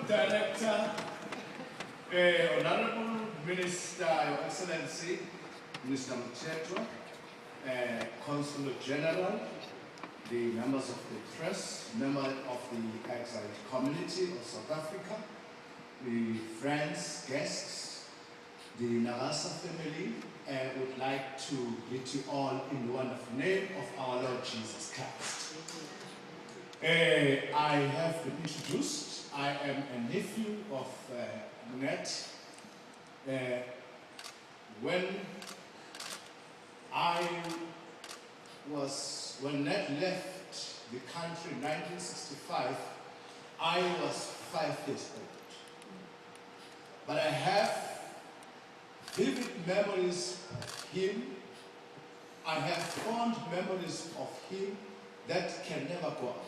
Director, Honorable Minister, Your Excellency, Minister Mtetwa, Consul General, the members of the press, members of the exiled community of South Africa, the friends, guests, the Nakasa family, would like to greet you all in the wonderful name of our Lord Jesus Christ. I have been introduced. I am a nephew of Nat. When Nat left the country in 1965, I was 5 years old. But I have vivid memories of him. I have fond memories of him that can never go out.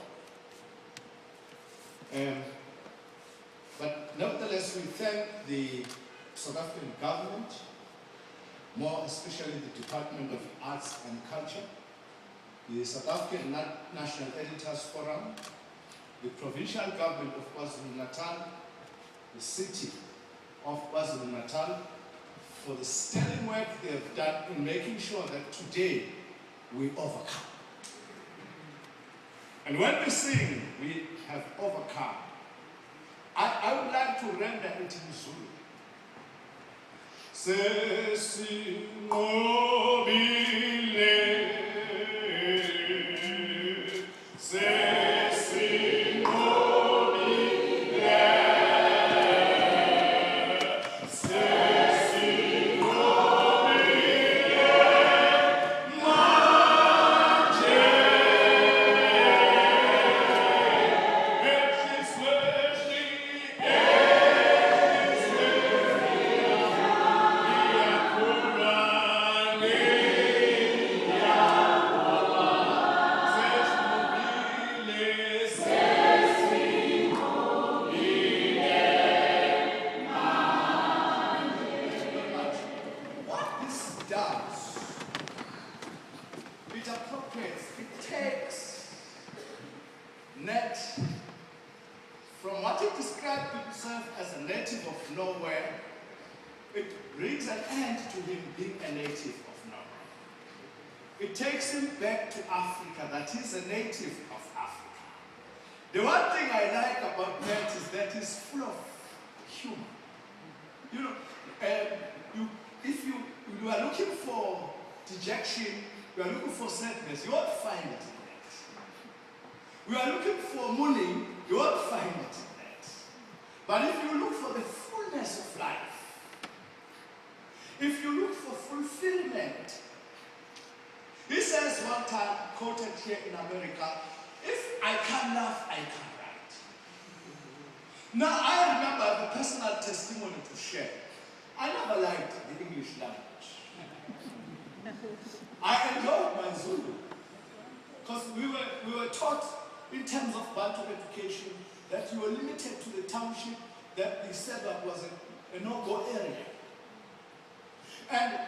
But nevertheless, we thank the South African government, more especially the Department of Arts and Culture, the South African National Editors Forum, the provincial government of KwaZulu-Natal, the city of KwaZulu-Natal, for the sterling work they have done in making sure that today we overcome. And when we sing, we have overcome, I would like to render it in Zulu. The one thing I like about Nat is that he's full of humor. You know, if you are looking for dejection, you are looking for sadness, you won't find it in Nat. You are looking for mourning, you won't find it in Nat. But if you look for the fullness of life, if you look for fulfillment, he says one time, quoted here in America, if I can't laugh, I can't write. Now, I remember the personal testimony to share. I never liked the English language. I enjoyed my Zulu. Because we were taught in terms of Bantu education that you were limited to the township, that the suburb was a no-go area. And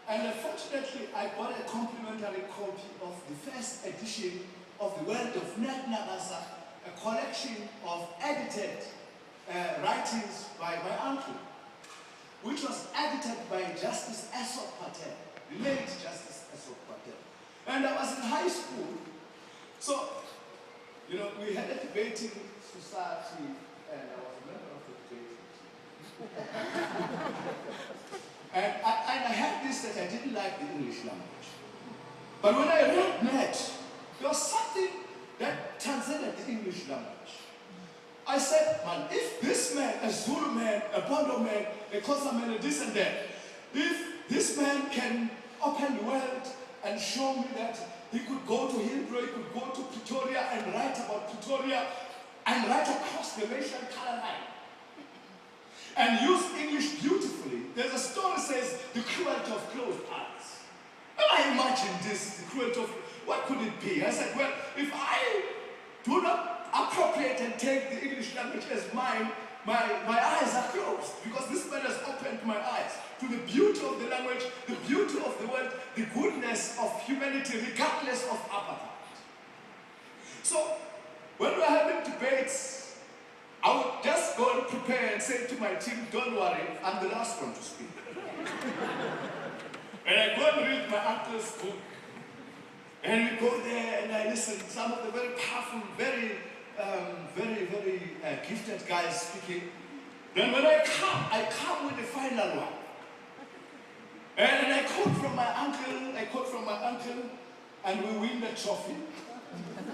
unfortunately, I got a complimentary copy of the first edition of the world of Nat Nakasa, a collection of edited writings by my uncle, which was edited by Justice Aesop Patel, the late Justice Aesop Patel. And I was in high school, so, you know, we had a debating society, and I was a member of the debating team. and I had this that I didn't like the English language. But when I read Nat, there was something that transcended the English language. I said, man, if this man, a Zulu man, a Bondo man, a Xhosa man, a this and that, if this man can open the world and show me that he could go to Hillbrow, he could go to Pretoria and write about Pretoria and write across the racial color line and use English beautifully. There's a story that says the cruelty of closed eyes. And I imagine this, the cruelty of, what could it be? I said, well, if I do not appropriate and take the English language as mine, my eyes are closed, because this man has opened my eyes to the beauty of the language, the beauty of the world, the goodness of humanity, regardless of apartheid. So, when we're having debates, I would just go prepare and say to my team, don't worry, I'm the last one to speak. And I go and read my uncle's book. And we go there and I listen to some of the very powerful, very gifted guys speaking. Then when I come with the final one. And I quote from my uncle, and we win the trophy.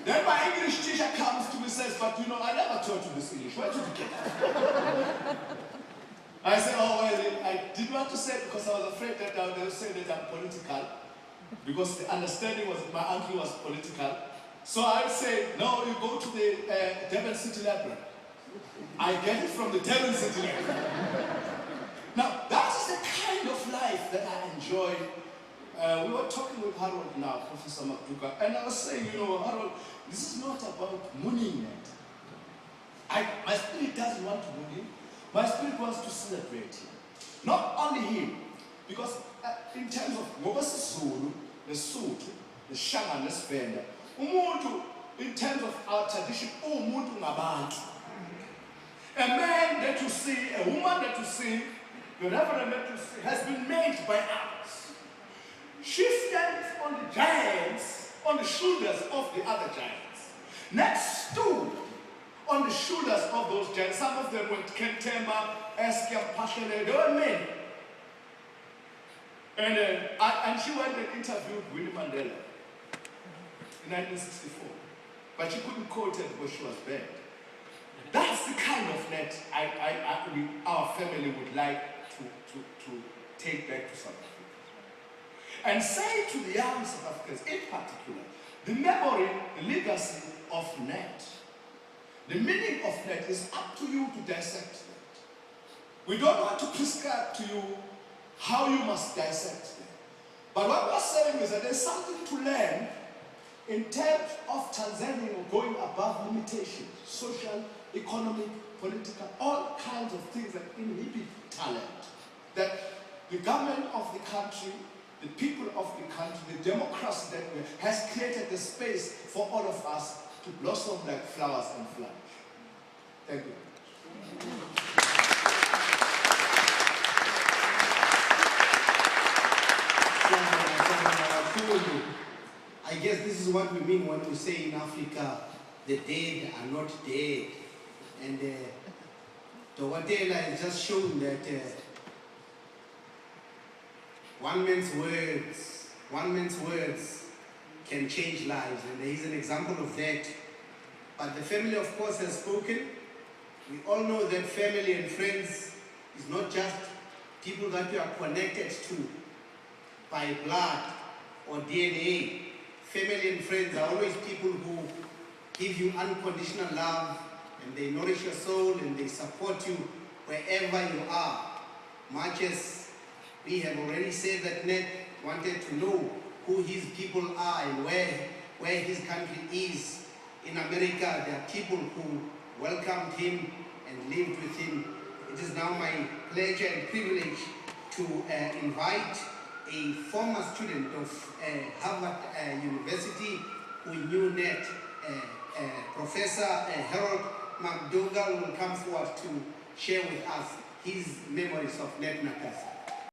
Then my English teacher comes to me and says, but you know, I never taught you this English. Where did you get it? I said, oh, well, I didn't want to say it because I was afraid that they would say that I'm political. Because the understanding was my uncle was political. So I said, no, you go to the Durban City Library. I get it from the Durban City Library. Now, that is the kind of life that I enjoy. We were talking with Harold now, Professor Maduka, and I was saying, you know, Harold, this is not about mooning it. My spirit doesn't want to moon him. My spirit wants to celebrate him. Not only him, because in terms of Zulu, the Sotho, the Shanga, the Svenda, umuntu, in terms of our tradition, umuntu ngabantu. A man that you see, a woman that you see, the reverend that you see, has been made by others. She stands on the giants, on the shoulders of the other giants. Next stood on the shoulders of those giants. Some of them went Kentemba, Eskia, Pashele, they were men. And she went and interviewed Winnie Mandela in 1964. But she couldn't quote it because she was bad. That's the kind of net our family would like to take back to South Africa. And say to the young South Africans, in particular, the memory, the legacy of Nat. The meaning of Nat is up to you to dissect that. We don't want to prescribe to you how you must dissect that. But what we're saying is that there's something to learn in terms of transcending or going above limitations, social, economic, political, all kinds of things that inhibit talent. That the government of the country, the people of the country, the democracy that we have, has created the space for all of us to blossom like flowers and flourish. Thank you. I guess this is what we mean when we say in Africa, the dead are not dead. And Tawatela has just shown that one man's words can change lives, and there is an example of that. But the family, of course, has spoken. We all know that family and friends is not just people that you are connected to by blood or DNA. Family and friends are always people who give you unconditional love, and they nourish your soul and they support you wherever you are. Much as we have already said that Nat wanted to know who his people are and where his country is. In America, there are people who welcomed him and lived with him. It is now my pleasure and privilege to invite a former student of Harvard University who knew Nat, Professor Harold McDougall will come forward to share with us his memories of Nat Nakasa.